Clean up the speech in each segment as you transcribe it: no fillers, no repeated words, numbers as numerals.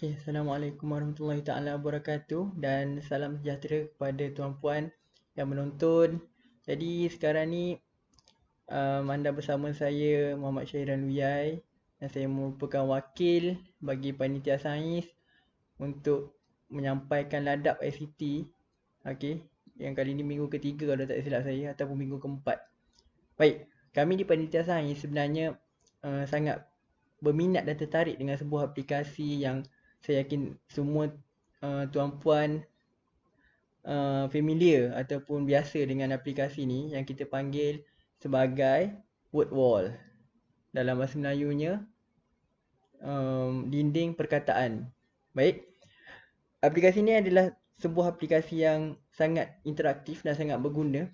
Okay, Assalamualaikum warahmatullahi taala wabarakatuh dan salam sejahtera kepada tuan-puan yang menonton. Jadi sekarang ni anda bersama saya Muhammad Syairan Luyai dan saya merupakan wakil bagi panitia sains untuk menyampaikan ladap ICT. Okey, yang kali ni minggu ketiga kalau tak silap saya ataupun minggu keempat. Baik, kami di panitia sains sebenarnya sangat berminat dan tertarik dengan sebuah aplikasi yang saya yakin semua tuan-puan familiar ataupun biasa dengan aplikasi ni yang kita panggil sebagai word wall. Dalam bahasa Melayunya dinding perkataan. Baik, aplikasi ni adalah sebuah aplikasi yang sangat interaktif dan sangat berguna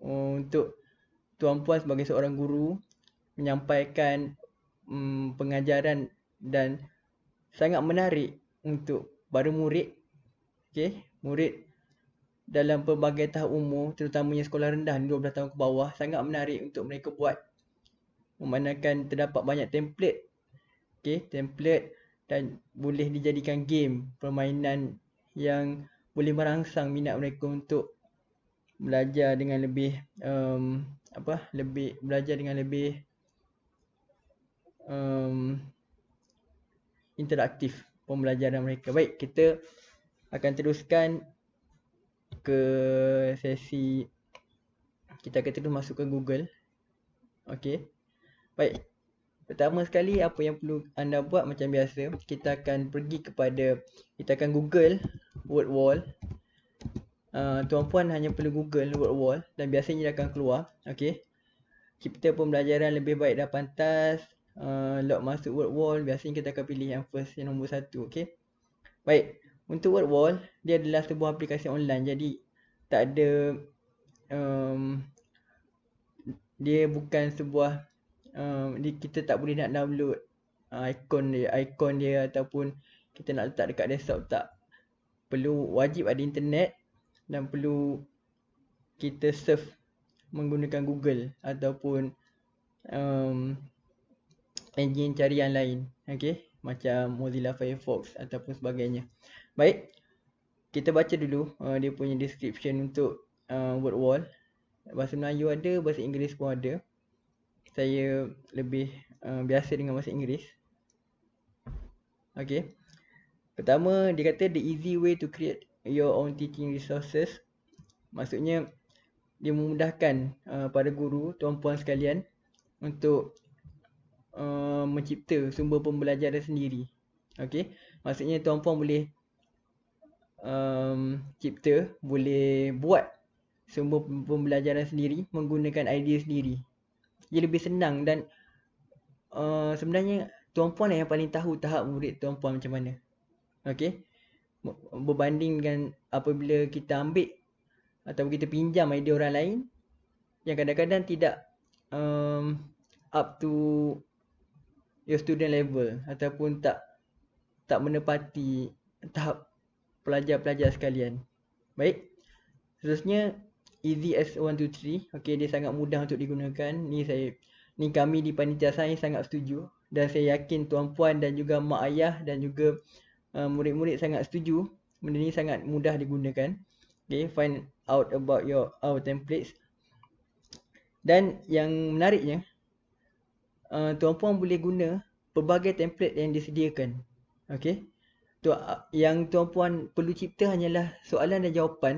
untuk tuan-puan sebagai seorang guru menyampaikan pengajaran dan sangat menarik untuk para murid, murid dalam pelbagai tahap umur, terutamanya sekolah rendah 12 tahun ke bawah, sangat menarik untuk mereka buat. Memandangkan terdapat banyak template, template dan boleh dijadikan game, permainan yang boleh merangsang minat mereka untuk belajar dengan lebih belajar dengan lebih interaktif pembelajaran mereka. Baik, kita akan teruskan ke sesi. Kita akan terus masuk ke Google. Okey. Baik. Pertama sekali apa yang perlu anda buat macam biasa, kita akan pergi kepada, kita akan Google word wall. Tuan-puan hanya perlu Google word wall dan biasanya dia akan keluar. Okey. Cipta pembelajaran lebih baik dan pantas. Log masuk word wall, biasanya kita akan pilih yang first, yang nombor 1. Okey. Baik, untuk word wall, dia adalah sebuah aplikasi online. Jadi tak ada dia bukan sebuah kita tak boleh nak download ikon dia ataupun kita nak letak dekat desktop, tak. Perlu wajib ada internet dan perlu kita surf menggunakan Google ataupun engine carian lain, okey, macam Mozilla Firefox ataupun sebagainya. Baik, kita baca dulu dia punya description untuk word wall. Bahasa Melayu ada, bahasa Inggeris pun ada. Saya lebih biasa dengan bahasa Inggeris. Okey. Pertama, dia kata the easy way to create your own teaching resources. Maksudnya dia memudahkan para guru, tuan-puan sekalian untuk mencipta sumber pembelajaran sendiri. Okey. Maksudnya tuan-puan boleh cipta, boleh buat sumber pembelajaran sendiri menggunakan idea sendiri. Dia lebih senang dan sebenarnya tuan-puan yang paling tahu tahap murid tuan-puan macam mana. Okey. Berbanding dengan apabila kita ambil atau kita pinjam idea orang lain yang kadang-kadang tidak up to your student level ataupun tak menepati tahap pelajar-pelajar sekalian. Baik. Seterusnya easy as 1 2 3. Okey, dia sangat mudah untuk digunakan. Ni kami di panitia sains sangat setuju dan saya yakin tuan-puan dan juga mak ayah dan juga murid-murid sangat setuju. Benda ni sangat mudah digunakan. Okay, find out about our templates. Dan yang menariknya, tuan-puan boleh guna pelbagai template yang disediakan. Okay, yang tuan-puan perlu cipta hanyalah soalan dan jawapan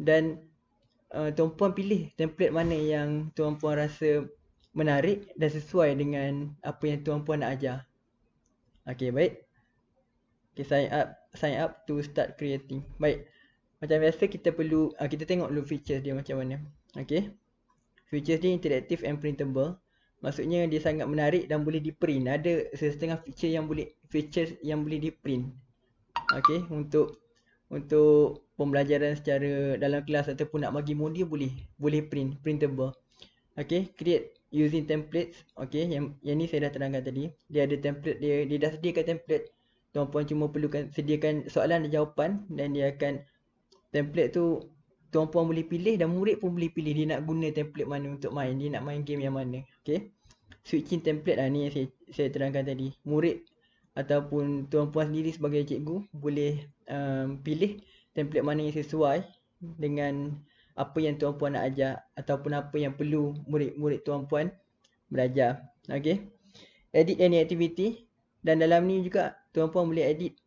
dan tuan-puan pilih template mana yang tuan-puan rasa menarik dan sesuai dengan apa yang tuan-puan nak ajar. Okay, baik. Okay, sign up to start creating. Baik. Macam biasa kita perlu kita tengok dulu features dia macam mana. Okay. Features dia interactive and printable. Maksudnya dia sangat menarik dan boleh di-print. Ada setengah features yang boleh di-print. Okay, untuk pembelajaran secara dalam kelas ataupun nak bagi modul boleh printable. Okay, create using templates. Okay, yang ni saya dah terangkan tadi. Dia ada template dia dah sediakan template. Tuan-puan cuma perlukan sediakan soalan dan jawapan dan dia akan template tu tuan-puan boleh pilih dan murid pun boleh pilih dia nak guna template mana untuk main. Dia nak main game yang mana. Okay, switching template ni yang saya terangkan tadi. Murid ataupun tuan puan sendiri sebagai cikgu boleh pilih template mana yang sesuai dengan apa yang tuan puan nak ajar ataupun apa yang perlu murid-murid tuan puan belajar. Okey. Edit any activity, dan dalam ni juga tuan puan boleh edit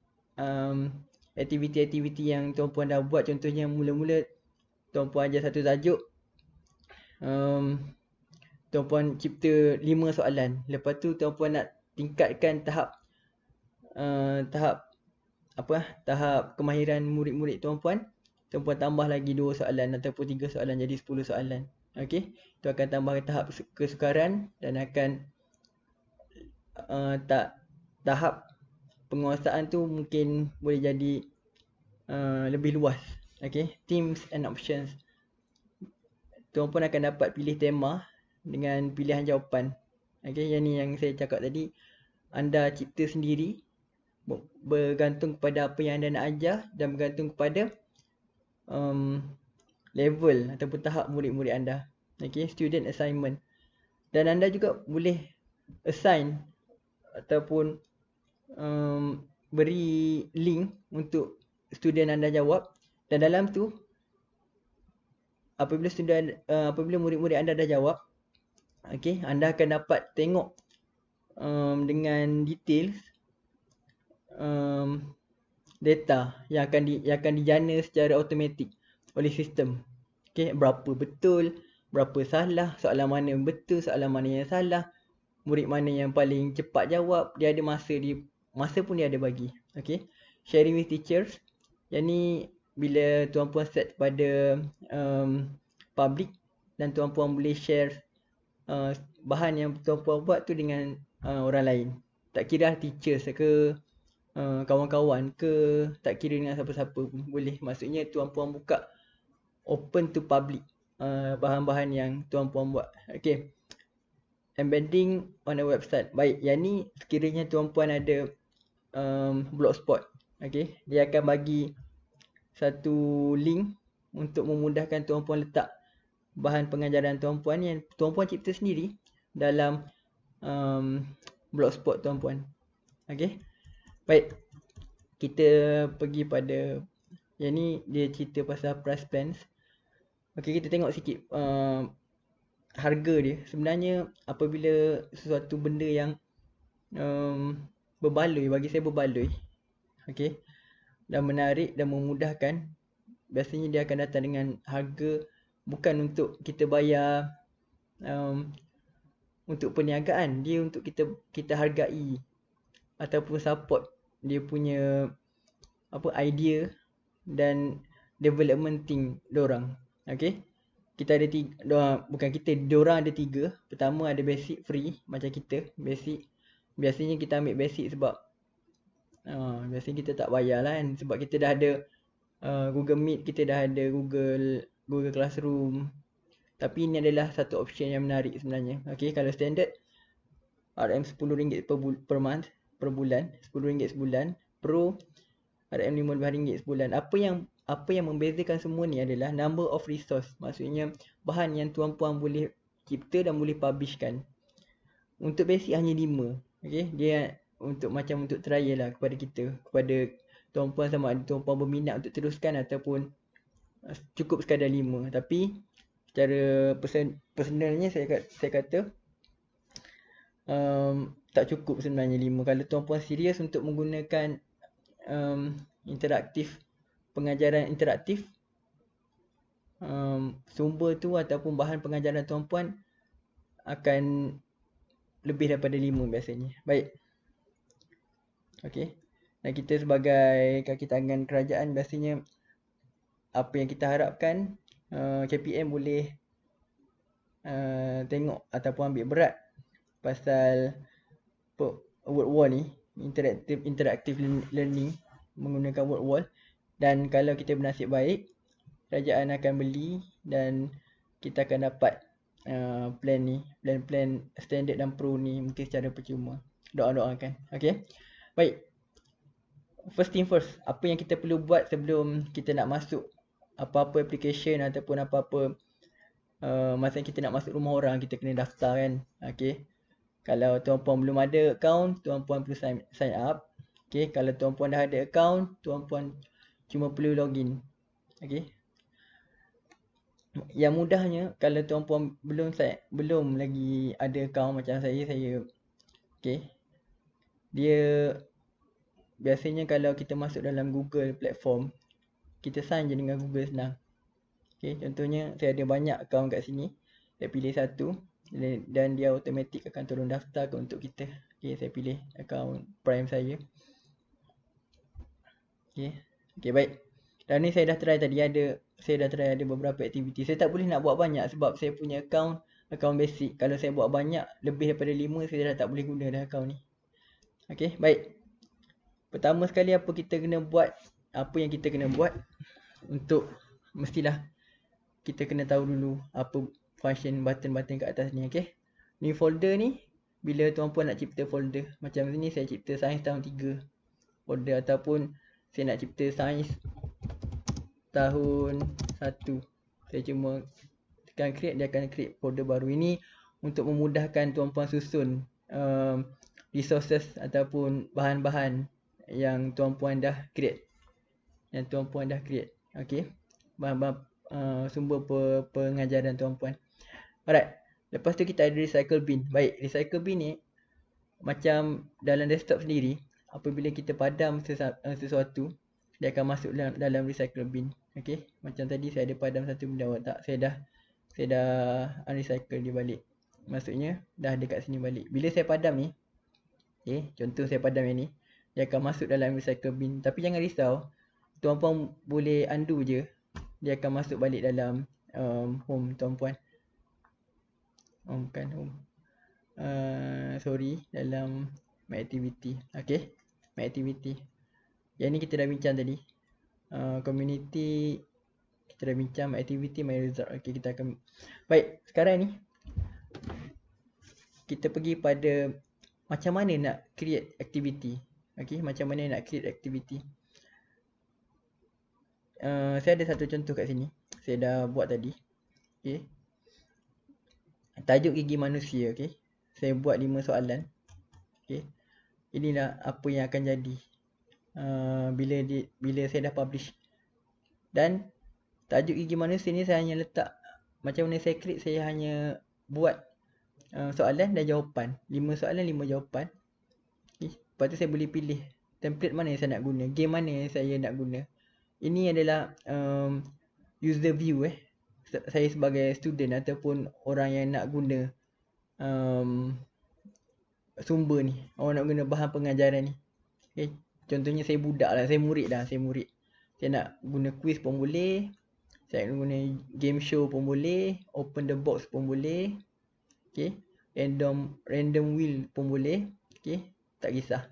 aktiviti-aktiviti yang tuan puan dah buat. Contohnya mula-mula tuan puan ajar satu tajuk, tuan puan cipta 5 soalan. Lepas tu tuan puan nak tingkatkan tahap kemahiran murid-murid tuan puan tambah lagi 2 soalan ataupun 3 soalan, jadi 10 soalan. Okey, tu akan tambah tahap kesukaran dan akan tahap penguasaan tu mungkin boleh jadi lebih luas. Okey, themes and options. Tuan puan akan dapat pilih tema dengan pilihan jawapan. Okey, yang ni yang saya cakap tadi, anda cipta sendiri bergantung kepada apa yang anda nak ajar dan bergantung kepada level ataupun tahap murid-murid anda. Okey, student assignment. Dan anda juga boleh assign ataupun beri link untuk student anda jawab, dan dalam tu apabila murid-murid anda dah jawab, okey, anda akan dapat tengok dengan details data yang akan dijana secara automatik oleh sistem. Okey, berapa betul, berapa salah, soalan mana yang betul, soalan mana yang salah, murid mana yang paling cepat jawab, dia ada masa pun dia ada bagi. Okey, sharing with teachers. Yang ni bila tuan puan set pada public, dan tuan puan boleh share bahan yang tuan puan buat tu dengan orang lain. Tak kira teachers ke kawan-kawan ke, tak kira dengan siapa-siapa pun boleh. Maksudnya tuan puan buka open to public bahan-bahan yang tuan puan buat. Okey, embedding on a website. Baik, yang ni sekiranya tuan puan ada blogspot, okey, dia akan bagi satu link untuk memudahkan tuan puan letak bahan pengajaran tuan puan yang tuan puan cipta sendiri dalam blogspot tuan puan. Okey, baik, kita pergi pada yang ni, dia cerita pasal price plans. Okey, kita tengok sikit harga dia. Sebenarnya apabila sesuatu benda yang berbaloi, bagi saya berbaloi, okey, dan menarik dan memudahkan, biasanya dia akan datang dengan harga bukan untuk kita bayar untuk perniagaan, dia untuk kita hargai ataupun support dia punya idea dan development team diorang. Okey, kita ada diorang ada 3. Pertama ada basic free, macam kita basic. Biasanya kita ambil basic sebab biasanya kita tak bayar lah kan, sebab kita dah ada Google Meet, kita dah ada Google Classroom. Tapi ini adalah satu option yang menarik sebenarnya. Okey, kalau standard RM RM10 per month, per bulan, RM10 sebulan. Pro RM15 sebulan. Apa yang membezakan semua ni adalah number of resource. Maksudnya bahan yang tuan puan boleh cipta dan boleh publishkan. Untuk basic hanya 5. Okey, dia untuk trial lah kepada kita, kepada tuan puan, sama ada tuan puan berminat untuk teruskan ataupun cukup sekadar 5. Tapi secara personalnya saya kata tak cukup sebenarnya 5. Kalau tuan puan serius untuk menggunakan pengajaran interaktif, sumber tu ataupun bahan pengajaran tuan puan akan lebih daripada 5 biasanya. Baik. Okey. Dan kita sebagai kaki tangan kerajaan, biasanya apa yang kita harapkan, KPM boleh tengok ataupun ambil berat pasal word wall ni, interactive learning menggunakan word wall. Dan kalau kita bernasib baik, kerajaan akan beli dan kita akan dapat plan standard dan pro ni mungkin secara percuma. Doakan. Okey, baik. First thing first, apa yang kita perlu buat sebelum kita nak masuk apa-apa application ataupun apa-apa masa kita nak masuk rumah orang, kita kena daftar kan. Okey, Kalau tuan-puan belum ada account, tuan-puan perlu sign up. Okay, kalau tuan-puan dah ada account, tuan-puan cuma perlu login. Okay. Yang mudahnya kalau tuan-puan belum lagi ada account macam saya okay. Dia biasanya kalau kita masuk dalam Google platform, kita sign je dengan Google senang. Okay, contohnya saya ada banyak account kat sini. Saya pilih satu dan dia automatik akan turun daftar untuk kita. Okay, saya pilih account Prime saya. Okay, baik. Dan ni saya dah try tadi saya dah try ada beberapa aktiviti. Saya tak boleh nak buat banyak sebab saya punya account basic. Kalau saya buat banyak, lebih daripada 5, saya dah tak boleh guna dah account ni. Okay, baik. Pertama sekali apa yang kita kena buat untuk mestilah kita kena tahu dulu apa function button-button kat atas ni, okey. Ni folder ni bila tuan-puan nak cipta folder, macam ni saya cipta sains tahun 3 folder, ataupun saya nak cipta sains tahun 1. Saya cuma tekan create, dia akan create folder baru. Ini untuk memudahkan tuan-puan susun resources ataupun bahan-bahan yang tuan-puan dah create. Okey. Bahan-bahan sumber pengajaran tuan-puan. Alright. Lepas tu kita ada recycle bin. Baik, recycle bin ni macam dalam desktop sendiri, apabila kita padam sesuatu, dia akan masuk dalam recycle bin. Okey. Macam tadi saya ada padam satu benda, tak, saya dah unrecycle dia balik. Maksudnya dah ada kat sini balik. Bila saya padam ni, okey, contoh saya padam yang ni, dia akan masuk dalam recycle bin. Tapi jangan risau, tuan-puan boleh undo je, dia akan masuk balik dalam home tuan-puan. Bukan home. Dalam my activity. Okay, my activity. Yang ni kita dah bincang tadi. Community kita dah bincang, my activity, my result. Okay, kita akan baik, sekarang ni kita pergi pada macam mana nak create activity. Okay, macam mana nak create activity. Saya ada satu contoh kat sini. Saya dah buat tadi. Okay. Tajuk gigi manusia. Okay. Saya buat 5 soalan. Okay. Inilah apa yang akan jadi bila saya dah publish. Dan tajuk gigi manusia ni saya hanya letak macam mana saya create, saya hanya buat soalan dan jawapan. 5 soalan, 5 jawapan. Okay. Lepas tu saya boleh pilih template mana yang saya nak guna, game mana yang saya nak guna. Ini adalah user view saya sebagai student ataupun orang yang nak guna sumber ni, orang nak guna bahan pengajaran ni. Okay. Contohnya saya budak lah, saya murid. Saya nak guna quiz pun boleh, saya nak guna game show pun boleh, open the box pun boleh. Okay. Random wheel pun boleh. Okay. Tak kisah.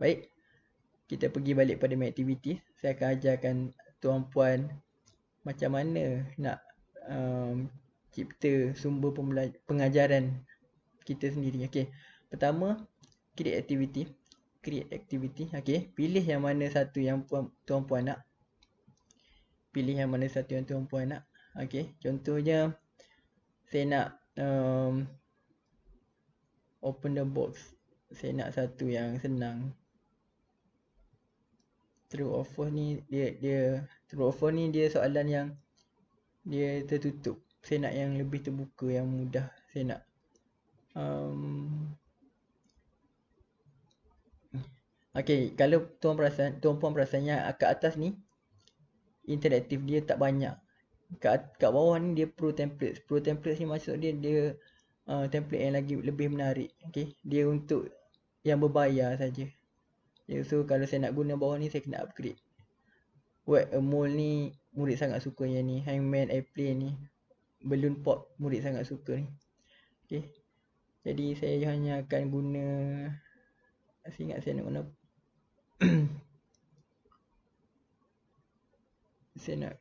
Baik. Kita pergi balik pada my activity. Saya akan ajarkan tuan-puan macam mana nak cipta sumber pengajaran kita sendiri. Okay. Pertama, create activity. Okay. Pilih yang mana satu yang tuan-puan nak. Okay. Contohnya, saya nak open the box. Saya nak satu yang senang. True or false ni dia true or false ni dia soalan yang dia tertutup. Saya nak yang lebih terbuka, yang mudah. Saya nak okay, kalau tuan-puan perasan yang kat atas ni interaktif, dia tak banyak. Kat bawah ni dia pro templates. Pro templates ni maksud dia template yang lagi lebih menarik. Okay, dia untuk yang berbayar saja. So kalau saya nak guna bawah ni, saya kena upgrade. Whack a Mole ni murid sangat suka yang ni. Hangman Airplane ni, Balloon Pop murid sangat suka ni. Okay. Jadi saya hanya akan guna, saya ingat saya nak guna saya nak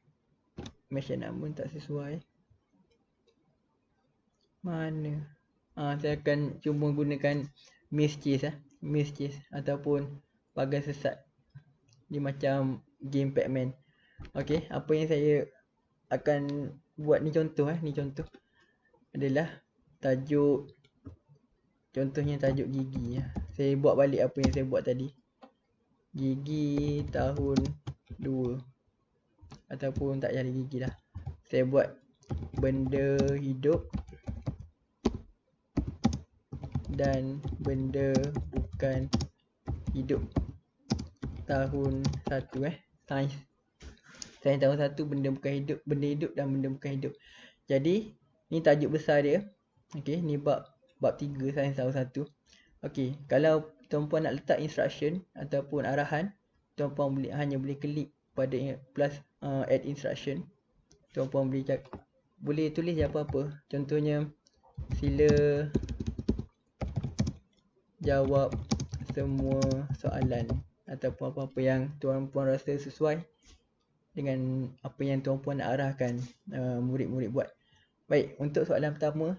mesh namun tak sesuai. Mana? Saya akan cuma gunakan Maze Chase ataupun pagar sesat. Dia macam game Pac-Man. Okay, apa yang saya akan buat ni contoh. Ni contoh adalah tajuk Contohnya tajuk gigi. Saya buat balik apa yang saya buat tadi. Gigi tahun 2. Ataupun tak jadi gigi lah. Saya buat benda hidup dan benda bukan hidup tahun 1 Sains tahun 1, benda bukan hidup, benda hidup dan benda bukan hidup. Jadi ni tajuk besar dia. Okey, ni bab 3 sains tahun 1. Okey, kalau tuan-puan nak letak instruction ataupun arahan, tuan-puan hanya boleh klik pada plus add instruction. Tuan-puan boleh tulis je apa-apa. Contohnya sila jawab semua soalan ataupun apa-apa yang tuan-puan rasa sesuai dengan apa yang tuan-puan nak arahkan murid-murid buat. Baik, untuk soalan pertama,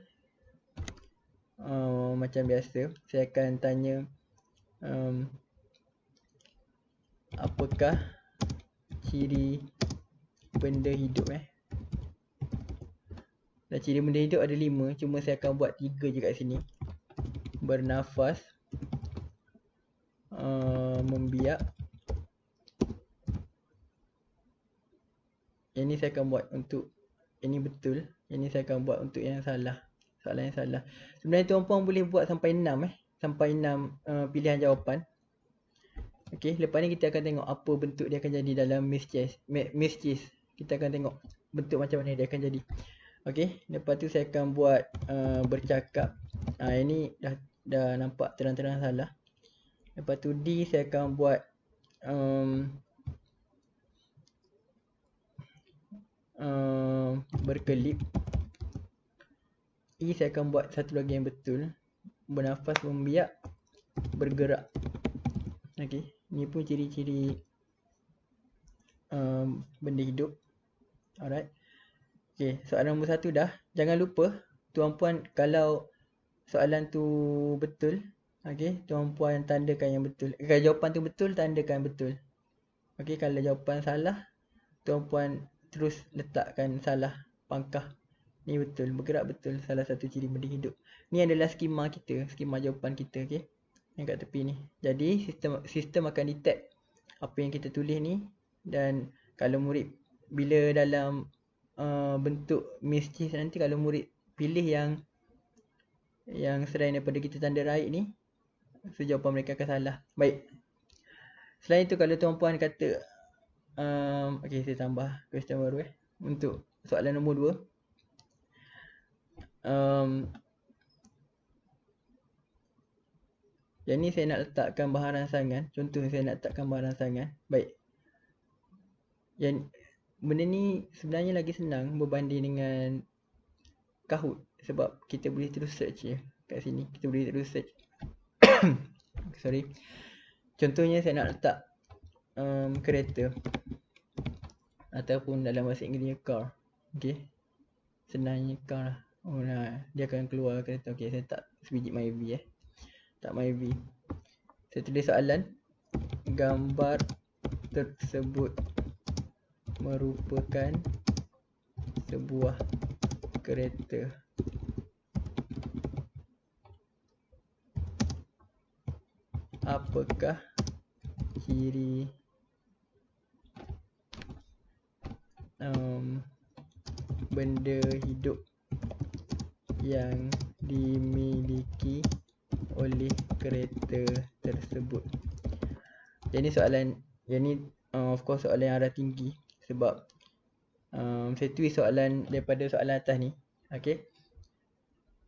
macam biasa saya akan tanya apakah ciri benda hidup Dan ciri benda hidup ada 5, cuma saya akan buat 3 je kat sini. Bernafas, membiak. Ini saya akan buat untuk ini betul. Ini saya akan buat untuk yang salah. Soalan yang salah. Sebenarnya tuan-puan boleh buat sampai 6 sampai 6 pilihan jawapan. Okey, lepas ni kita akan tengok apa bentuk dia akan jadi dalam Miss Cheese. Kita akan tengok bentuk macam mana dia akan jadi. Okey, lepas tu saya akan buat bercakap. Ini dah nampak terang-terang salah. Lepas tu D saya akan buat berkelip. E saya akan buat satu lagi yang betul. Bernafas, membiak, bergerak. Okey, ni pun ciri-ciri benda hidup. Alright. Okey, soalan nombor 1 dah. Jangan lupa tuan-puan kalau soalan tu betul, okey, tuan-puan tandakan yang betul. Kalau jawapan tu betul, tandakan betul. Okey, kalau jawapan salah, tuan-puan terus letakkan salah pangkah. Ni betul, bergerak betul, salah satu ciri benda hidup. Ni adalah skema kita, skema jawapan kita, okey, yang kat tepi ni. Jadi sistem akan detect apa yang kita tulis ni. Dan kalau murid bila dalam bentuk Miss Cheese nanti, kalau murid pilih yang selain daripada kita tanda right ni, so jawapan mereka akan salah. Baik. Selain itu, kalau tuan-puan kata okey, saya tambah question baru untuk soalan nombor 2. Yang ni saya nak letakkan bahan rangsangan. Contoh saya nak letakkan bahan rangsangan. Baik. Yang benda ni sebenarnya lagi senang berbanding dengan Kahoot, sebab kita boleh terus search je kat sini. Kita boleh terus search. Sorry. Contohnya saya nak letak kereta ataupun dalam bahasa Inggerisnya car. Okey. Senangnya car lah. Dia akan keluar kereta. Okey, saya tak sebiji myv tak myv. Saya tulis soalan. Gambar tersebut merupakan sebuah kereta. Apakah ciri benda hidup yang dimiliki oleh kereta tersebut? Jadi soalan yang ni of course soalan yang arah tinggi, sebab saya tulis soalan daripada soalan atas ni. Okey,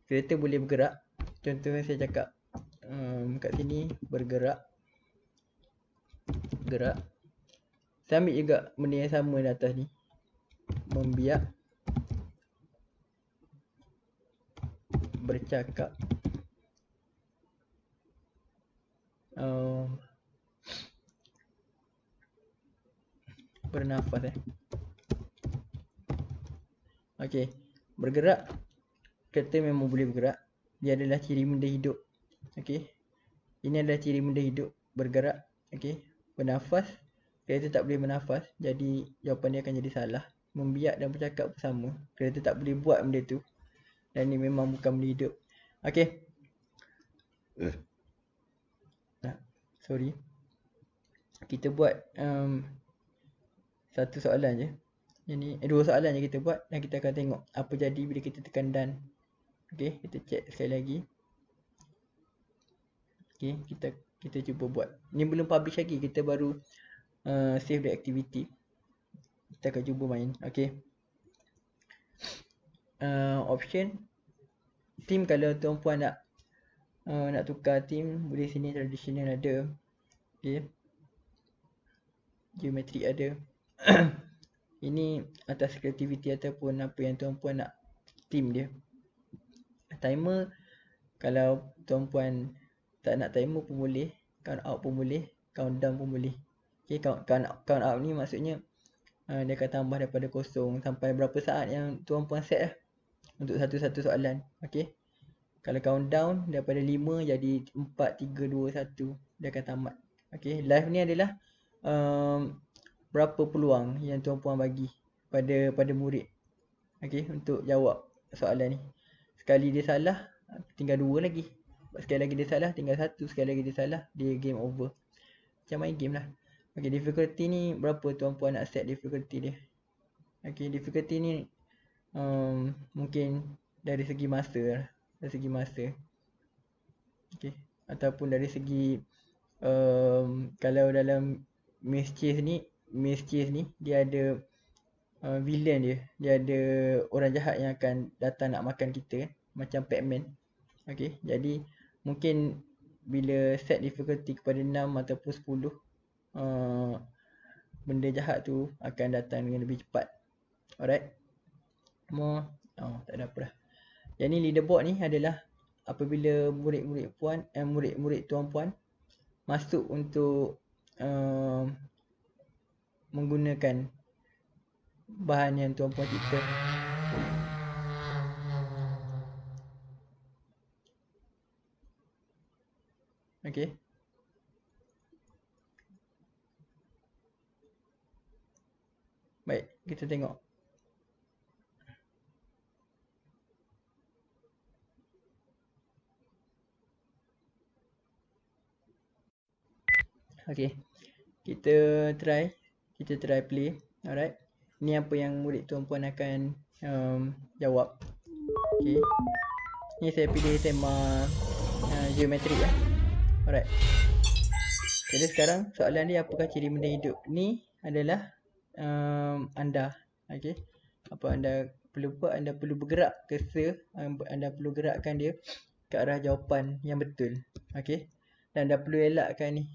kereta boleh bergerak. Contohnya saya cakap kat sini bergerak, gerak. Saya ambil juga benda yang sama di atas ni, membiak, bercakap, bernafas Okey, bergerak. Kereta memang boleh bergerak. Dia adalah ciri benda hidup. Okey, ini adalah ciri benda hidup, bergerak. Okey, bernafas. Kereta tak boleh bernafas, jadi jawapan dia akan jadi salah. Membiak dan bercakap sama. Kereta tak boleh buat benda tu, dan ni memang bukan benda hidup. Okey, Sorry. Kita buat satu soalan je. Dua soalan je kita buat dan kita akan tengok apa jadi bila kita tekan done. Okay, kita check sekali lagi. Okay, kita cuba buat. Ni belum publish lagi, kita baru save the activity. Kita akan cuba main. Okay. Option team, kalau tuan-puan nak tukar team, boleh sini. Traditional ada. Okay. Geometry ada. Ini atas creativity ataupun apa yang tuan-puan nak team dia. Timer, kalau tuan-puan tak nak timer pun boleh, count out pun boleh, count down pun boleh. Okay, count out ni maksudnya dia akan tambah daripada 0 sampai berapa saat yang tuan-puan set lah untuk satu-satu soalan. Okay. Kalau count down daripada 5 jadi 4, 3, 2, 1, dia akan tamat. Okay. Live ni adalah berapa peluang yang tuan-puan bagi pada murid, okay, untuk jawab soalan ni. Sekali dia salah, tinggal 2 lagi. Sekali lagi dia salah, tinggal 1. Sekali lagi dia salah, dia game over. Macam main game lah. Okay, difficulty ni berapa tuan-puan nak set difficulty dia. Okay, difficulty ni mungkin dari segi masa lah. Dari segi masa. Okay, ataupun dari segi kalau dalam Maze Chase ni dia ada villain dia. Dia ada orang jahat yang akan datang nak makan kita, macam Pac-Man. Okay, jadi mungkin bila set difficulty kepada 6 ataupun 10, benda jahat tu akan datang dengan lebih cepat. Alright. Tak ada apa dah. Yang ni leaderboard ni adalah apabila murid-murid tuan-puan masuk untuk menggunakan bahan yang tuan-puan cipta. Okay. Baik, kita tengok. Okay, kita try play. Alright. Ni apa yang murid tuan-puan akan jawab. Okay. Ni saya pilih tema geometri lah. Alright. Jadi sekarang soalan dia, apakah ciri benda hidup? Ni adalah anda. Okay. Apa anda perlu buat? Anda perlu bergerak cursor, anda perlu gerakkan dia ke arah jawapan yang betul. Okay. Dan anda perlu elakkan ni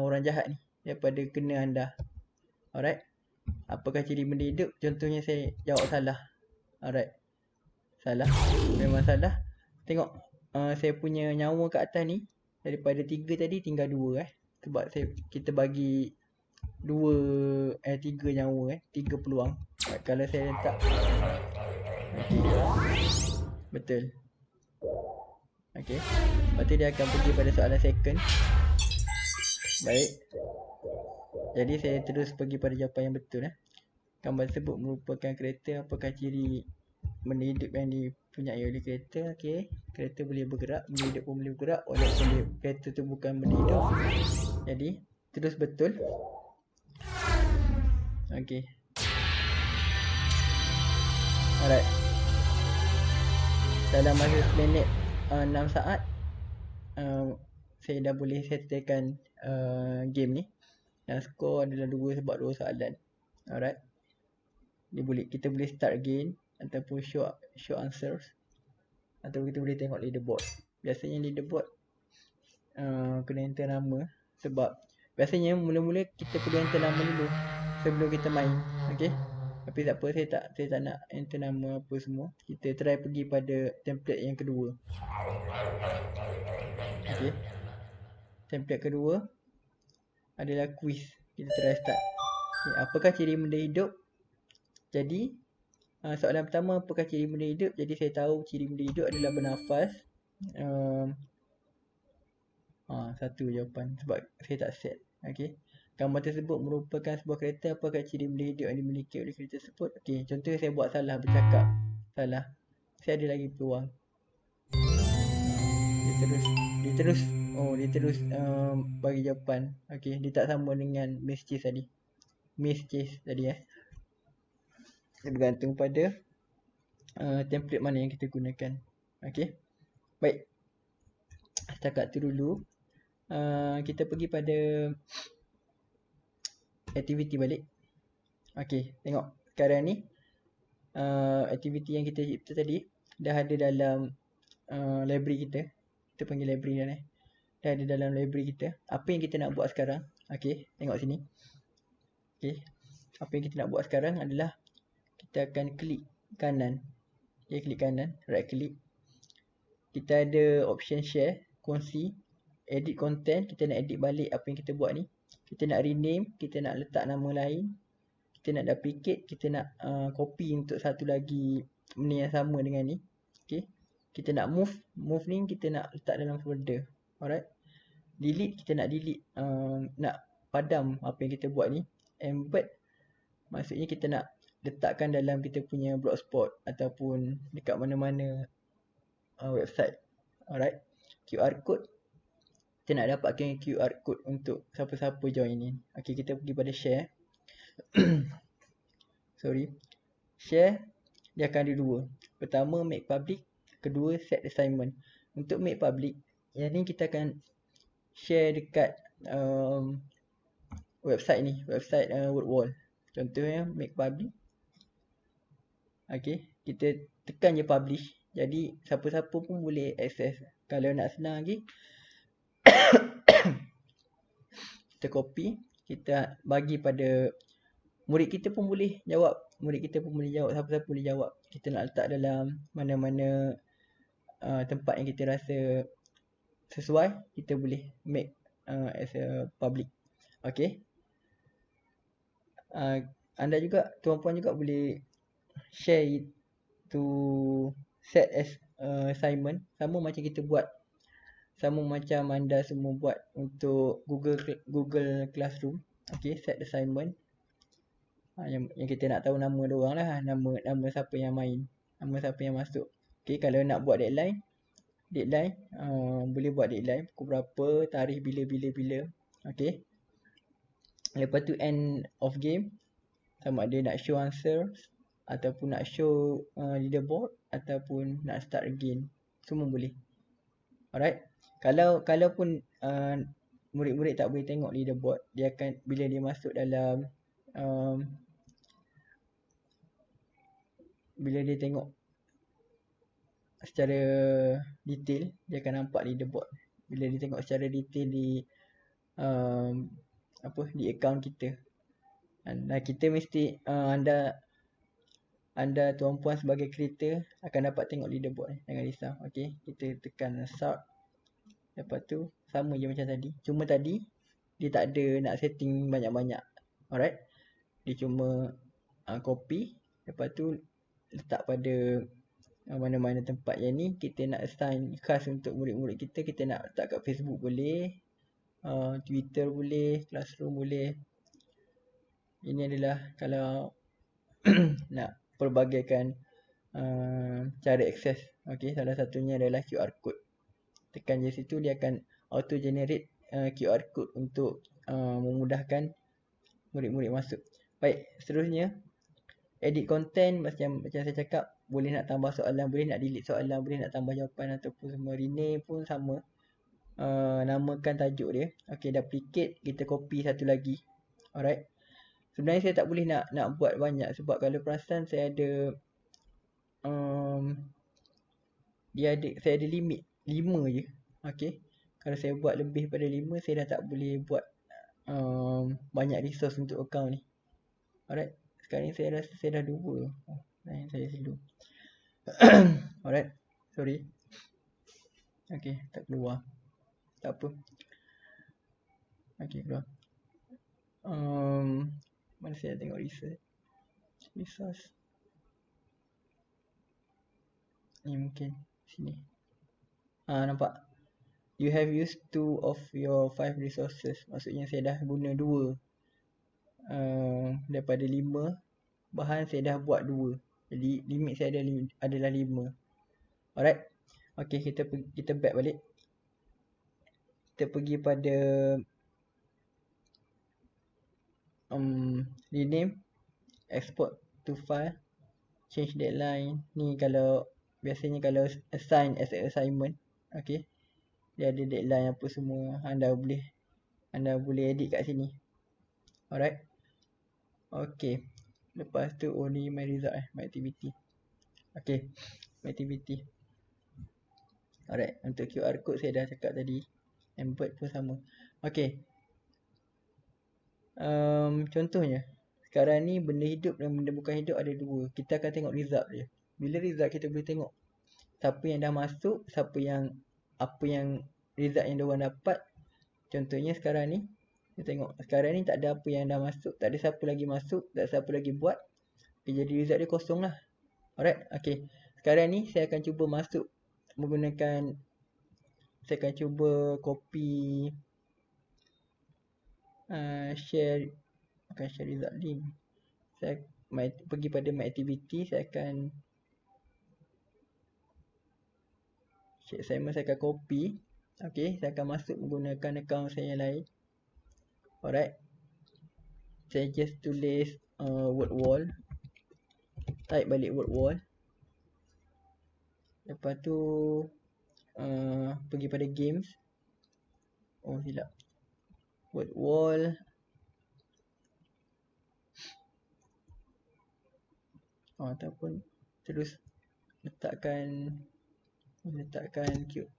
orang jahat ni daripada kena anda. Alright. Apakah ciri benda hidup? Contohnya saya jawab salah. Alright. Salah. Memang salah. Tengok saya punya nyawa kat atas ni, daripada 3 tadi tinggal 2 sebab kita bagi 3 nyawa 3 peluang. Kalau saya letak betul. Okay. Lepas tu dia akan pergi pada soalan second. Baik. Jadi saya terus pergi pada jawapan yang betul. Gambar tersebut merupakan kereta. Apakah ciri benda hidup yang dipunyai oleh kereta? Okay. Kereta boleh bergerak, benda hidup pun boleh bergerak, walaupun kereta tu bukan benda hidup. Jadi terus betul. Okay. Alright. Dalam masa seminit 6 saat saya dah boleh settlekan game ni. Dan skor adalah 2 sebab 2 soalan. Alright. Kita boleh start again ataupun show answers, atau kita boleh tengok leaderboard. Biasanya leaderboard kena enter nama, sebab biasanya mula-mula kita perlu enter nama dulu sebelum kita main. Okay. Tapi tak apa, saya tak nak enter nama apa semua. Kita try pergi pada template yang kedua. Okay. Template kedua adalah quiz. Kita try start. Okay. Apakah ciri benda hidup? Jadi soalan pertama, apakah ciri benda hidup? Jadi saya tahu ciri benda hidup adalah bernafas. Satu jawapan sebab saya tak set. Okay. Gambar tersebut merupakan sebuah kereta. Apakah ciri benda hidup yang dimiliki oleh kereta tersebut? Okay, contoh saya buat salah, bercakap salah. Saya ada lagi peluang. dia terus bagi jawapan. Okey, dia tak sama dengan Miss Chase tadi. Dia bergantung pada template mana yang kita gunakan. Okey. Baik. Setakat tu dulu. Kita pergi pada aktiviti balik. Okey, tengok sekarang ni aktiviti yang kita cipta tadi dah ada dalam library kita. Kita panggil library dah. Dah ada dalam library kita. Apa yang kita nak buat sekarang? Okey, tengok sini. Okey. Apa yang kita nak buat sekarang adalah kita akan klik kanan. Okay, klik kanan, right click. Kita ada option share, kongsi, edit content. Kita nak edit balik apa yang kita buat ni. Kita nak rename, kita nak letak nama lain. Kita nak duplicate, kita nak copy untuk satu lagi benda yang sama dengan ni. Okay. Kita nak move ni kita nak letak dalam folder. Alright. Delete, kita nak delete, nak padam apa yang kita buat ni. Embed, maksudnya kita nak letakkan dalam kita punya blogspot ataupun dekat mana-mana website. Alright. QR code, kita nak dapatkan QR code untuk siapa-siapa join ni. Okay, kita pergi pada share. Share, dia akan ada dua. Pertama, make public. Kedua, set assignment. Untuk make public, yang ni kita akan share dekat website ni, website WordWall. Contohnya make public. Okay, kita tekan je publish. Jadi siapa-siapa pun boleh access. Kalau nak senang lagi, kita copy, kita bagi pada murid kita pun boleh jawab. Siapa-siapa boleh jawab. Kita nak letak dalam mana-mana tempat yang kita rasa sesuai, kita boleh make as a public. Okay. Anda juga, tuan-puan juga boleh share it to set as assignment. Sama macam kita buat, sama macam anda semua buat untuk Google Classroom. Okay, set assignment. Yang kita nak tahu nama dia orang lah, nama siapa yang main, nama siapa yang masuk. Okay, kalau nak buat deadline, boleh buat deadline pukul berapa, tarikh bila. Okay. Lepas tu end of game, sama ada nak show answer ataupun nak show leaderboard ataupun nak start again, semua boleh. Alright. Kalau pun murid-murid tak boleh tengok leaderboard, dia akan, bila dia masuk dalam bila dia tengok secara detail, dia akan nampak leaderboard. Bila dia tengok secara detail di di account kita. Dan kita mesti anda tuan-puan sebagai creator akan dapat tengok leaderboard ni. Jangan risau. Okey, kita tekan start. Lepas tu sama je macam tadi. Cuma tadi dia tak ada nak setting banyak-banyak. Alright. Dia cuma copy, lepas tu letak pada mana-mana tempat. Yang ni kita nak assign khas untuk murid-murid kita. Kita nak letak kat Facebook boleh, Twitter boleh, Classroom boleh. Ini adalah kalau nak pelbagaikan cara akses. Okay, salah satunya adalah QR code. Tekan je situ, dia akan auto generate QR code untuk memudahkan murid-murid masuk. Baik, seterusnya edit content. Macam saya cakap, boleh nak tambah soalan, boleh nak delete soalan, boleh nak tambah jawapan ataupun semua. Rename pun sama. Namakan tajuk dia. Okay, duplicate, kita copy satu lagi. Alright. Sebenarnya saya tak boleh nak buat banyak sebab kalau perasan saya ada saya ada limit 5 je. Okay. Kalau saya buat lebih pada 5, saya dah tak boleh buat banyak resource untuk account ni. Alright. Sekarang ni saya rasa saya dah 2. Lain saya silu. Alright. Sorry. Okay, tak keluar. Tak apa. Okay, keluar. Mana saya tengok resource. Ni mungkin sini. Nampak. You have used 2 of your 5 resources. Maksudnya saya dah guna 2 daripada 5 bahan, saya dah buat 2. Jadi limit saya adalah 5. Alright. Okay, kita back balik. kita pergi pada rename, export to file, change deadline. Ni kalau biasanya kalau assign as a assignment, okay, dia ada deadline apa semua. Anda boleh edit kat sini. Alright. Okay. Lepas tu ni my result my activity. Okay, my activity. Alright, untuk QR code saya dah cakap tadi. Embed pun sama. Okay. Contohnya sekarang ni benda hidup dan benda bukan hidup ada dua. Kita akan tengok result dia. Bila result kita boleh tengok siapa yang dah masuk, apa yang result yang diorang dapat. Contohnya sekarang ni kita tengok sekarang ni tak ada apa yang dah masuk, tak ada siapa lagi masuk, tak ada siapa lagi buat. Jadi result dia kosong lah. Alright, okay. Sekarang ni saya akan cuba masuk menggunakan, saya akan cuba copy share result link. Saya pergi pada my activity, saya akan share assignment, saya akan copy. Okay, saya akan masuk menggunakan account saya yang lain. Alright, saya just tulis word wall, type balik word wall. Lepas tu pergi pada games. Oh silap, word wall. Ataupun terus letakkan cube.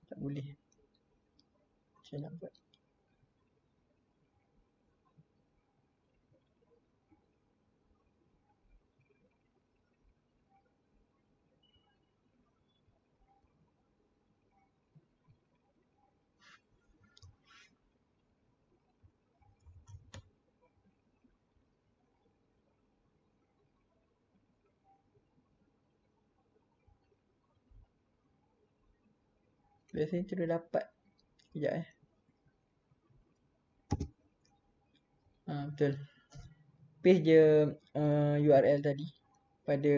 Tak boleh. Macam nak buat. Biasanya terus dapat. Sekejap betul. Paste je URL tadi pada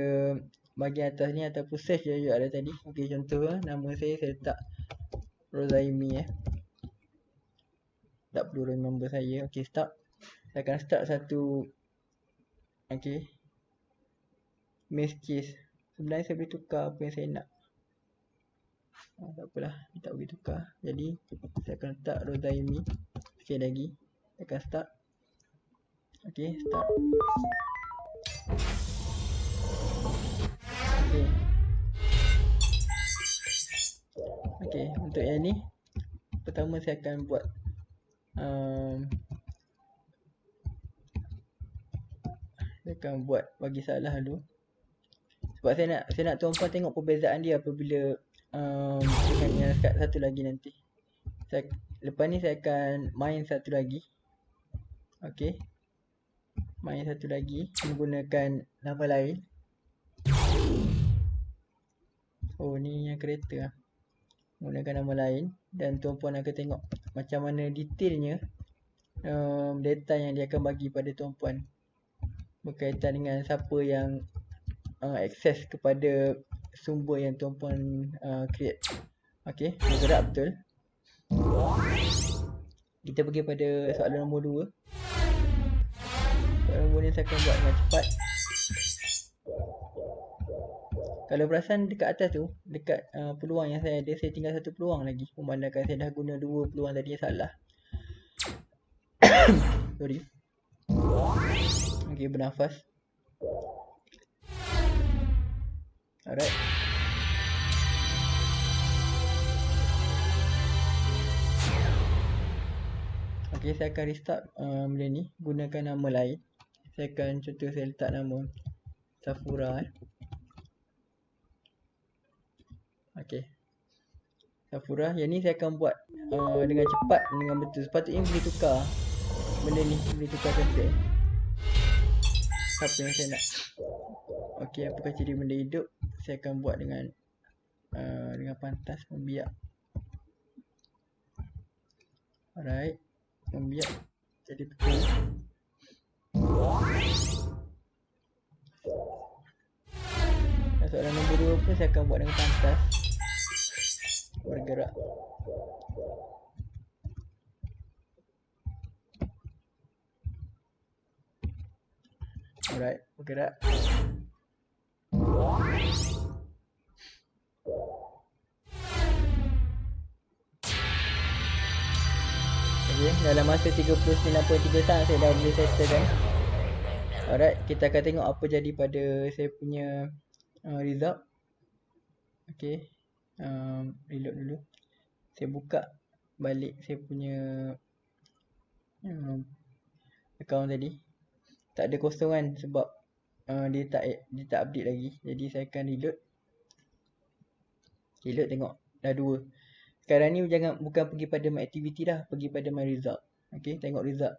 bahagian atas ni, ataupun search je URL tadi. Okay, contoh nama saya letak Rozaimi tak perlu roll number saya. Okay, start. Saya akan start satu. Okay, maze case. Sebenarnya saya boleh tukar apa yang saya nak. Tak apalah, tak boleh tukar. Jadi saya akan letak Rozaimi. Sekali lagi saya akan start. Okay, start. Okay, untuk yang ni pertama saya akan buat bagi salah dulu. Sebab saya nak tuan-puan tengok perbezaan dia apabila dengan yang satu lagi nanti. Lepas ni saya akan main satu lagi. Okay, main satu lagi menggunakan nama lain. Oh, ni yang kereta menggunakan nama lain. Dan tuan-puan akan tengok macam mana detailnya data yang dia akan bagi pada tuan-puan berkaitan dengan siapa yang akses kepada sumber yang tuan-puan create. Okay, bergerak betul. Kita pergi pada soalan nombor 2. Soalan nombor ni saya akan buat dengan cepat. Kalau perasan dekat atas tu, dekat peluang yang saya ada, saya tinggal satu peluang lagi. Memandangkan saya dah guna 2 peluang tadi yang salah. Sorry. Okay, bernafas. Alright. Okay, saya akan restart benda ni. Gunakan nama lain. Saya akan contoh, saya letak nama Safura. Okay, Safura. Yang ni saya akan buat dengan cepat, dengan betul. Sepatutnya boleh tukar benda ni, boleh tukar template apa yang saya nak. Okay, apakah ciri benda hidup? Saya akan buat dengan pantas, membiak. Alright, membiak jadi betul. Dan soalan nombor 2 pun saya akan buat dengan pantas, bergerak. Alright, bergerak. Okay, dalam masa 39.3 saat saya dah boleh settle kan. Alright, kita akan tengok apa jadi pada saya punya result. Okay, reload dulu. Saya buka balik saya punya account tadi. Tak ada kosong kan sebab dia tak update lagi. Jadi saya akan reload. Reload tengok dah 2. Sekarang ni bukan pergi pada my activity dah, pergi pada my result. Okay, tengok result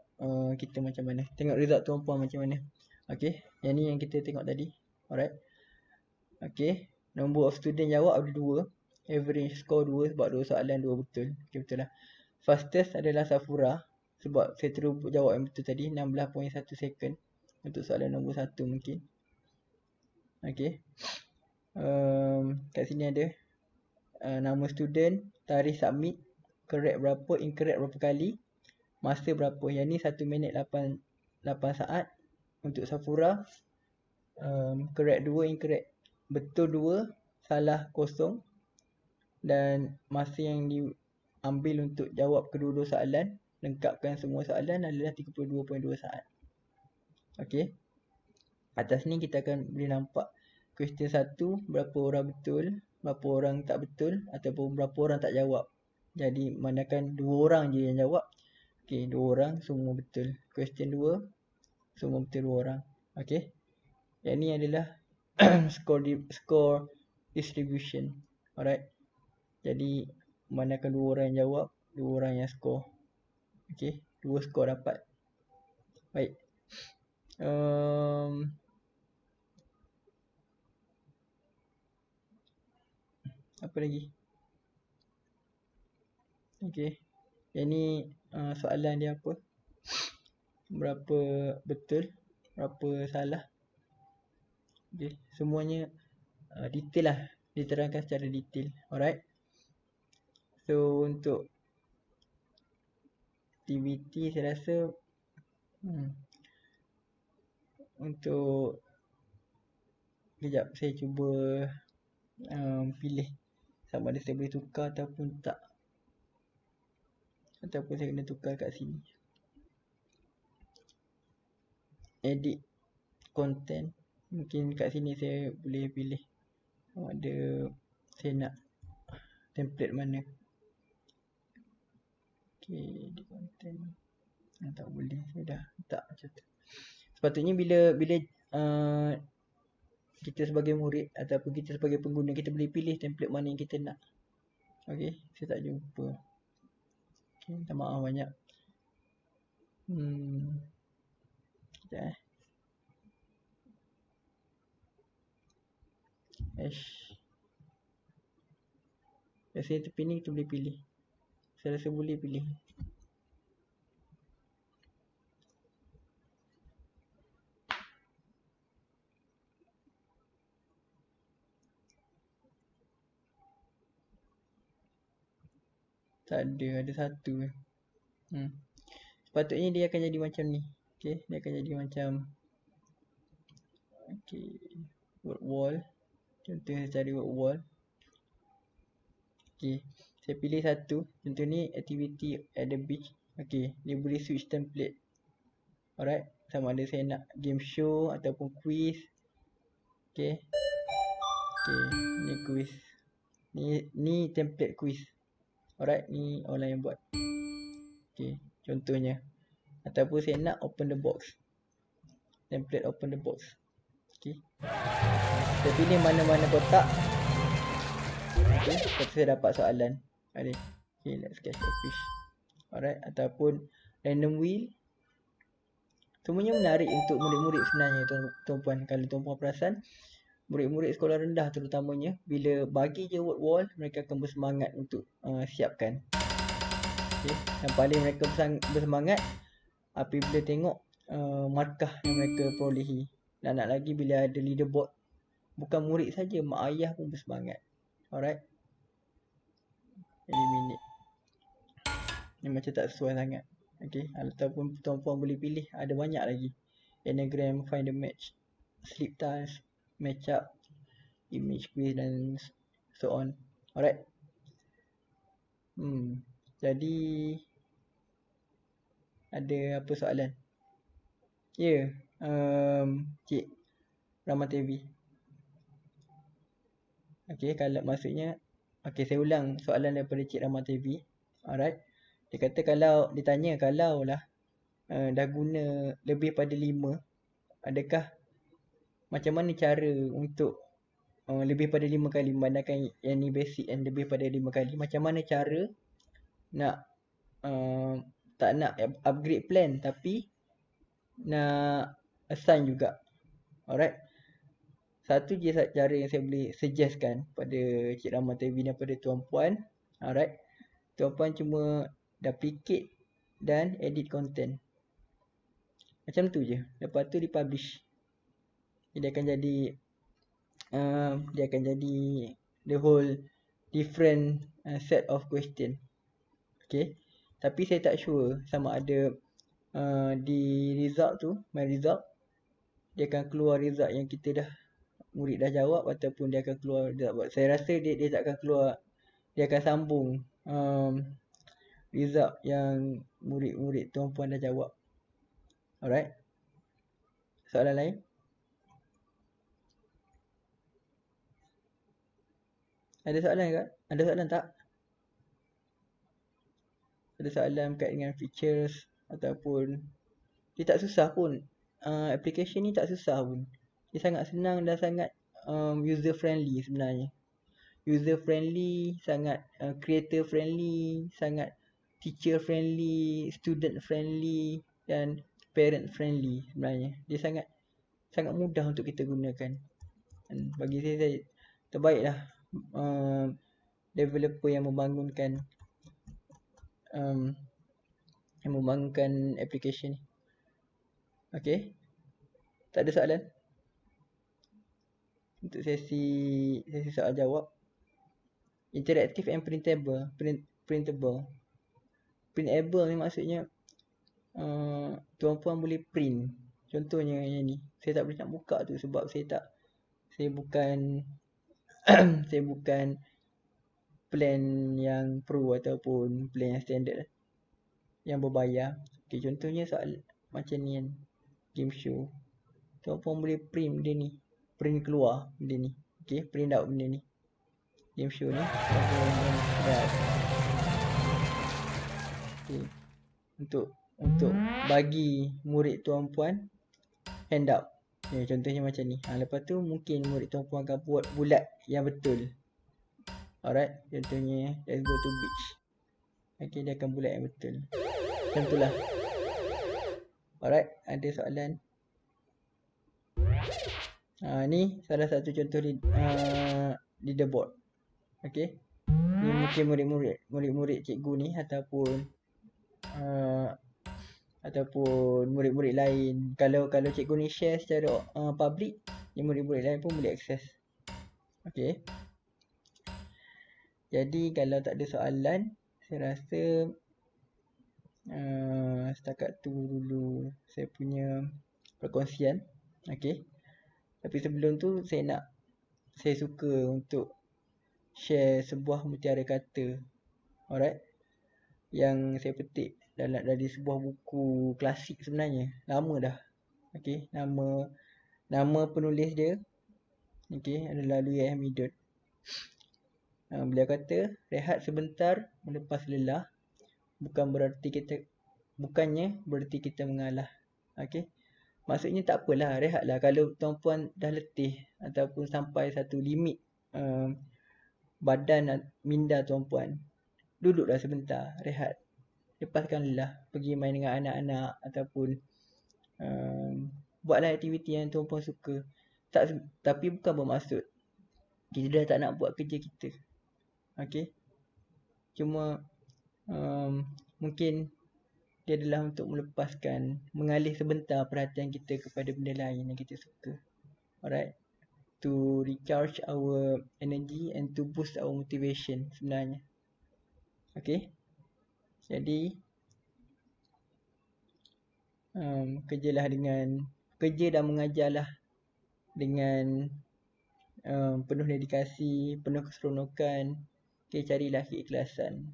kita macam mana. Tengok result tuan-puan macam mana. Okay, yang ni yang kita tengok tadi. Alright. Okay, number of student jawab ada 2. Average score 2 sebab 2 soalan 2 betul. Okay, betul lah. Fastest adalah Safura sebab saya terus jawab yang betul tadi, 16.1 second untuk soalan nombor 1 mungkin. Okay. Kat sini ada nama student, tarikh submit, correct berapa, incorrect berapa kali, masa berapa. Yang ni 1 minit 8 saat untuk Safura. Correct 2, incorrect betul 2, salah 0. Dan masa yang diambil untuk jawab kedua-dua soalan, lengkapkan semua soalan adalah 32.2 saat. Okay. Atas ni kita akan boleh nampak question 1, berapa orang betul, berapa orang tak betul, ataupun berapa orang tak jawab. Jadi manakan 2 orang je yang jawab. Okay, 2 orang semua betul. Question 2 semua betul 2 orang. Okay. Yang ni adalah score distribution. Alright. Jadi manakan 2 orang yang jawab, 2 orang yang score. Okay, 2 skor dapat. Baik. Apa lagi? Okay, yang ni soalan dia apa? Berapa betul, berapa salah. Okay, semuanya detail lah, diterangkan secara detail. Alright. So untuk aktiviti saya rasa untuk kejap saya cuba pilih sama ada saya boleh tukar ataupun tak, ataupun saya kena tukar kat sini. Edit content, mungkin kat sini saya boleh pilih sama ada saya nak template mana. Okay, edit content tak boleh, saya dah tak macam tu. Sepatutnya bila kita sebagai murid ataupun kita sebagai pengguna, kita boleh pilih template mana yang kita nak. Okay, saya tak jumpa. Okay, minta maaf banyak. Sekejap Biasanya tepi ni kita boleh pilih. Saya rasa boleh pilih. Tak ada satu. Sepatutnya dia akan jadi macam ni. Okay, dia akan jadi macam word wall. Contoh saya cari word wall. Okay, saya pilih satu. Contoh ni activity at the beach. Okay, dia boleh switch template. Alright, sama ada saya nak game show ataupun quiz. Okay, ni quiz. Ni template quiz. Alright, ni orang yang buat. Okay, contohnya. Ataupun saya nak open the box. Template open the box. Okay, saya pilih mana-mana kotak. Okay, lepas saya dapat soalan. Okay, let's catch a fish. Alright, ataupun random wheel. Semuanya menarik untuk murid-murid sebenarnya tuan-puan. Kalau tuan-puan perasan, murid-murid sekolah rendah terutamanya, bila bagi je word wall, mereka akan bersemangat untuk siapkan. Okay, yang paling mereka bersemangat apabila tengok markah yang mereka perolehi. Dan nak lagi bila ada leaderboard, bukan murid saja, mak ayah pun bersemangat. Alright, eliminate. macam tak sesuai sangat. Okay, ataupun tuan-puan boleh pilih, ada banyak lagi. Enneagram, find the match, sleep task, match up, image quiz dan so on. Alright. Jadi ada apa soalan? Ya, Cik Rahmat TV. Okay, kalau maksudnya, okay, saya ulang soalan daripada Cik Rahmat TV. Alright. Dia kata kalau, dia tanya kalau lah dah guna lebih pada 5, adakah macam mana cara untuk lebih pada 5 kali, memandangkan yang ni basic and lebih pada 5 kali, macam mana cara nak tak nak upgrade plan tapi nak assign juga. Alright. Satu je cara yang saya boleh suggestkan pada Cik Rahmat TV dan pada tuan-puan. Alright. Tuan-puan cuma duplicate dan edit content. Macam tu je. Lepas tu dipublish. Dia akan jadi the whole different set of question. Okay. Tapi saya tak sure sama ada di result tu, my result, dia akan keluar result yang kita dah, murid dah jawab, ataupun dia akan keluar result. Saya rasa dia tak akan keluar, dia akan sambung result yang murid-murid tuan-puan dah jawab. Alright. Soalan lain? Ada soalan ke? Ada soalan tak? Ada soalan berkait dengan features ataupun dia tak susah pun. Application ni tak susah pun. Dia sangat senang dan sangat user friendly sebenarnya. User friendly, sangat creator friendly, sangat teacher friendly, student friendly dan parent friendly sebenarnya. Dia sangat mudah untuk kita gunakan. Dan bagi saya terbaiklah developer yang membangunkan application ni. Okay. Tak ada soalan? Untuk sesi soal jawab. Interactive and printable. Printable ni maksudnya tuan-puan boleh print. Contohnya yang ni. Saya tak boleh nak buka tu sebab saya bukan saya bukan plan yang pro ataupun plan yang standard yang berbayar. Okay, contohnya soal macam ni kan, game show. Tuan-puan boleh print benda ni, print keluar benda ni. Okay, print out benda ni, game show ni. Okay, untuk bagi murid tuan-puan handout. Contohnya macam ni. Lepas tu mungkin murid tuan-puan akan buat bulat yang betul. Alright, contohnya let's go to beach. Okay, dia akan bulat yang betul. Macam tu lah. Alright, ada soalan? Ni salah satu contoh leaderboard. Okay, ni mungkin murid-murid cikgu ni ataupun murid-murid lain. Kalau cikgu ni share secara public, ni murid-murid lain pun boleh akses. Okay. Jadi kalau tak ada soalan, saya rasa setakat tu dulu saya punya perkongsian. Okay. Tapi sebelum tu saya suka untuk share sebuah mutiara kata. Alright. Yang saya petik dari sebuah buku klasik sebenarnya. Lama dah. Okay. Nama penulis dia, okay, adalah Louis Hamilton. Beliau kata, rehat sebentar melepas lelah bukannya berarti kita mengalah. Okay. Maksudnya tak apalah, rehatlah. Kalau tuan-puan dah letih ataupun sampai satu limit badan minda tuan-puan, duduklah sebentar, rehat. Lepaskan lelah, pergi main dengan anak-anak ataupun buatlah aktiviti yang tuan-puan suka. Tapi bukan bermaksud kita dah tak nak buat kerja kita. Okay. Cuma mungkin dia adalah untuk mengalih sebentar perhatian kita kepada benda lain yang kita suka. Alright. To recharge our energy and to boost our motivation sebenarnya. Okay. Jadi kerja dan mengajarlah dengan penuh dedikasi, penuh keseronokan. Okay, carilah keikhlasan.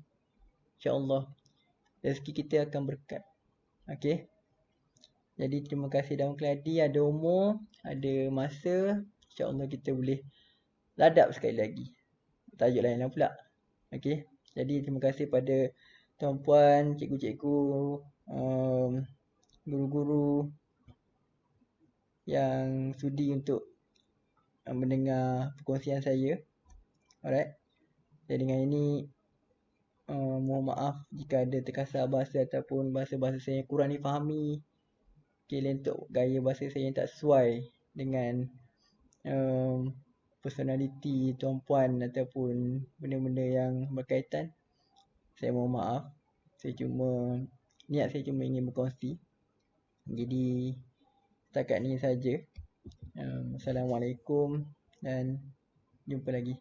InsyaAllah rezeki kita akan berkat. Okay. Jadi terima kasih Daun Keladi. Ada umur, ada masa, InsyaAllah kita boleh ladap sekali lagi. Tajuk lain lah pula. Okay. Jadi terima kasih pada tuan-puan, cikgu-cikgu, guru-guru yang sudi untuk mendengar perkongsian saya. Alright. Jadi dengan ini mohon maaf jika ada terkasar bahasa ataupun bahasa-bahasa saya yang kurang difahami. Okay, untuk gaya bahasa saya yang tak sesuai dengan personality tuan-puan ataupun benda-benda yang berkaitan, saya mohon maaf. Niat saya cuma ingin berkongsi. Jadi setakat ni saja. Assalamualaikum dan jumpa lagi.